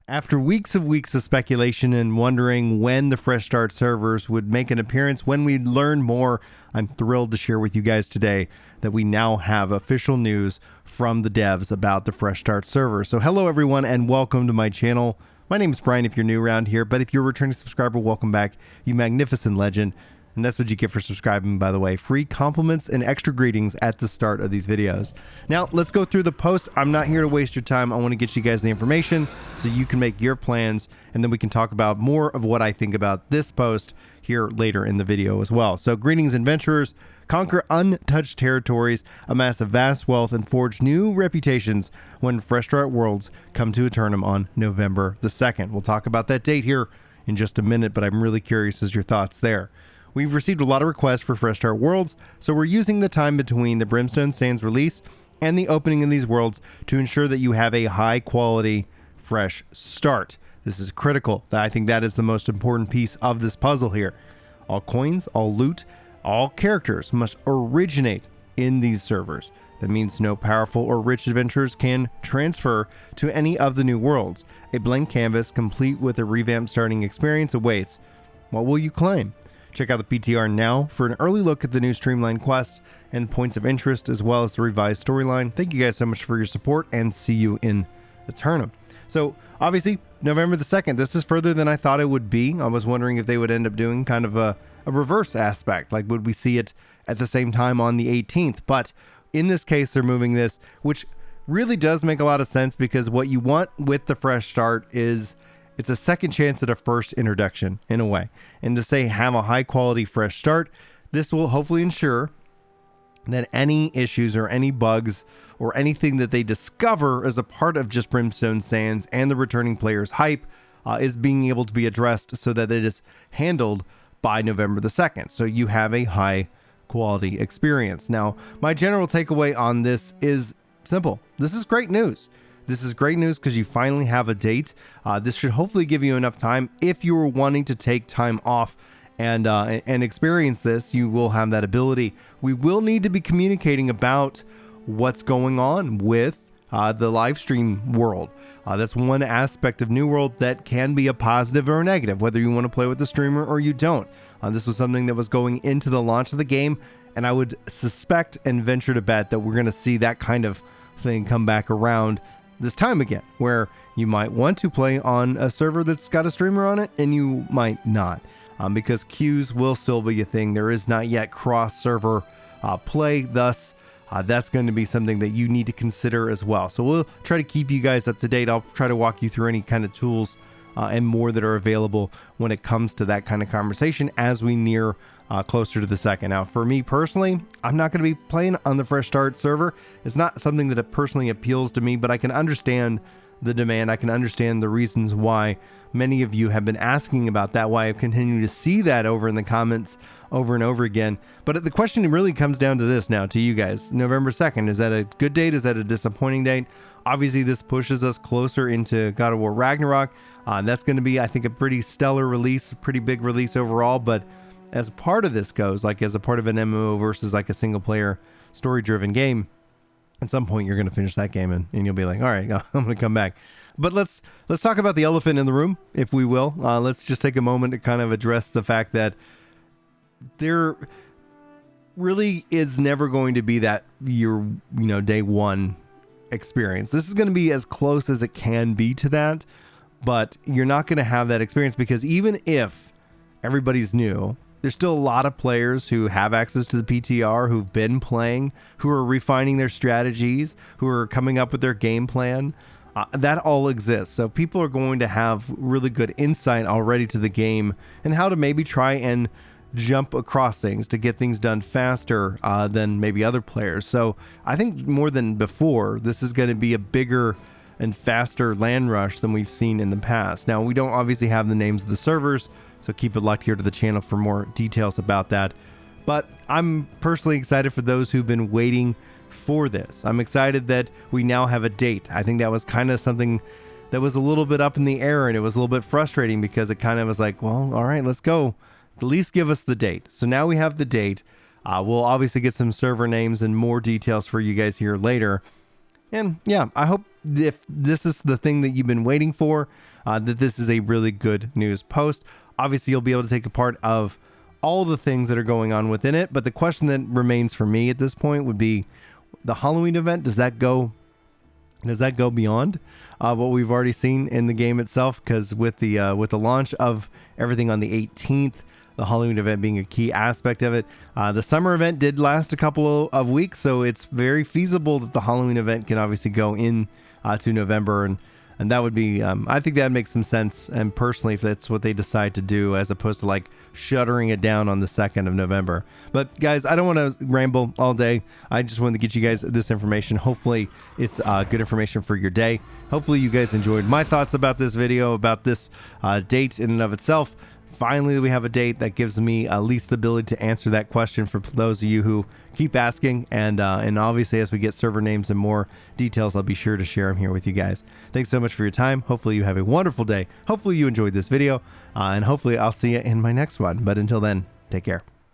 After weeks of speculation and wondering when the Fresh Start servers would make an appearance, when we'd learn more, I'm thrilled to share with you guys today that we now have official news from the devs about the Fresh Start server. So hello everyone and welcome to my channel. My name is Brian if you're new around here, but if you're a returning subscriber, welcome back, you magnificent legend. And that's what you get for subscribing, by the way. Free compliments and extra greetings at the start of these videos. Now, let's go through the post. I'm not here to waste your time. I want to get you guys the information so you can make your plans, and then we can talk about more of what I think about this post here later in the video as well. So, greetings, adventurers. Conquer untouched territories, amass a vast wealth, and forge new reputations when Fresh Start Worlds come to Eternum on November the 2nd. We'll talk about that date here in just a minute, but I'm really curious as your thoughts there. We've received a lot of requests for Fresh Start Worlds, so we're using the time between the Brimstone Sands release and the opening of these worlds to ensure that you have a high quality fresh start. This is critical. I think that is the most important piece of this puzzle here. All coins, all loot, all characters must originate in these servers. That means no powerful or rich adventurers can transfer to any of the new worlds. A blank canvas complete with a revamped starting experience awaits. What will you claim? Check out the PTR now for an early look at the new streamlined quests and points of interest, as well as the revised storyline. Thank you guys so much for your support, and see you in Eternum. So, obviously, November the 2nd, this is further than I thought it would be. I was wondering if they would end up doing kind of a reverse aspect, like would we see it at the same time on the 18th? But in this case, they're moving this, which really does make a lot of sense, because what you want with the Fresh Start is it's a second chance at a first introduction, in a way. And to say have a high quality fresh start, this will hopefully ensure that any issues or any bugs or anything that they discover as a part of just Brimstone Sands and the returning players' hype is being able to be addressed so that it is handled by November the 2nd. So you have a high quality experience. Now, my general takeaway on this is simple. This is great news. This is great news because you finally have a date. This should hopefully give you enough time. If you were wanting to take time off and experience this, you will have that ability. We will need to be communicating about what's going on with the live stream world. That's one aspect of New World that can be a positive or a negative, whether you want to play with the streamer or you don't. This was something that was going into the launch of the game, and I would suspect and venture to bet that we're going to see that kind of thing come back around this time again, where you might want to play on a server that's got a streamer on it and you might not, because queues will still be a thing. There is not yet cross server play, thus that's going to be something that you need to consider as well. So we'll try to keep you guys up to date. I'll try to walk you through any kind of tools and more that are available when it comes to that kind of conversation as we near closer to the 2nd. Now, for me personally, I'm not going to be playing on the Fresh Start server. It's not something that personally appeals to me, but I can understand the demand. I can understand the reasons why many of you have been asking about that, why I've continued to see that over in the comments over and over again. But the question really comes down to this now, to you guys. November 2nd, is that a good date? Is that a disappointing date? Obviously, this pushes us closer into God of War Ragnarok. That's going to be, I think, a pretty stellar release, a pretty big release overall, but as part of this goes, like as a part of an MMO versus like a single player story driven game, at some point you're going to finish that game and you'll be like, all right, I'm going to come back. But let's talk about the elephant in the room, if we will. Let's just take a moment to kind of address the fact that there really is never going to be that day one experience. This is going to be as close as it can be to that, but you're not going to have that experience, because even if everybody's new, there's still a lot of players who have access to the PTR, who've been playing, who are refining their strategies, who are coming up with their game plan. That all exists. So people are going to have really good insight already to the game and how to maybe try and jump across things to get things done faster than maybe other players. So I think more than before, this is going to be a bigger and faster land rush than we've seen in the past. Now, we don't obviously have the names of the servers, so keep it locked here to the channel for more details about that. But I'm personally excited for those who've been waiting for this. I'm excited that we now have a date. I think that was kind of something that was a little bit up in the air, and it was a little bit frustrating because it kind of was like, well, all right, let's go. At least give us the date. So now we have the date. We'll obviously get some server names and more details for you guys here later. And yeah, I hope if this is the thing that you've been waiting for, that this is a really good news post. Obviously, you'll be able to take a part of all the things that are going on within it, but the question that remains for me at this point would be the Halloween event. Does that go beyond what we've already seen in the game itself? Because with the launch of everything on the 18th, the Halloween event being a key aspect of it, the summer event did last a couple of weeks, so it's very feasible that the Halloween event can obviously go in to November, and that would be I think that makes some sense. And personally, if that's what they decide to do, as opposed to like shuttering it down on the 2nd of November. But guys, I don't want to ramble all day. I just wanted to get you guys this information. Hopefully it's good information for your day. Hopefully you guys enjoyed my thoughts about this video, about this date in and of itself. Finally, we have a date that gives me at least the ability to answer that question for those of you who keep asking. And obviously, as we get server names and more details, I'll be sure to share them here with you guys. Thanks so much for your time. Hopefully, you have a wonderful day. Hopefully, you enjoyed this video. And hopefully, I'll see you in my next one. But until then, take care.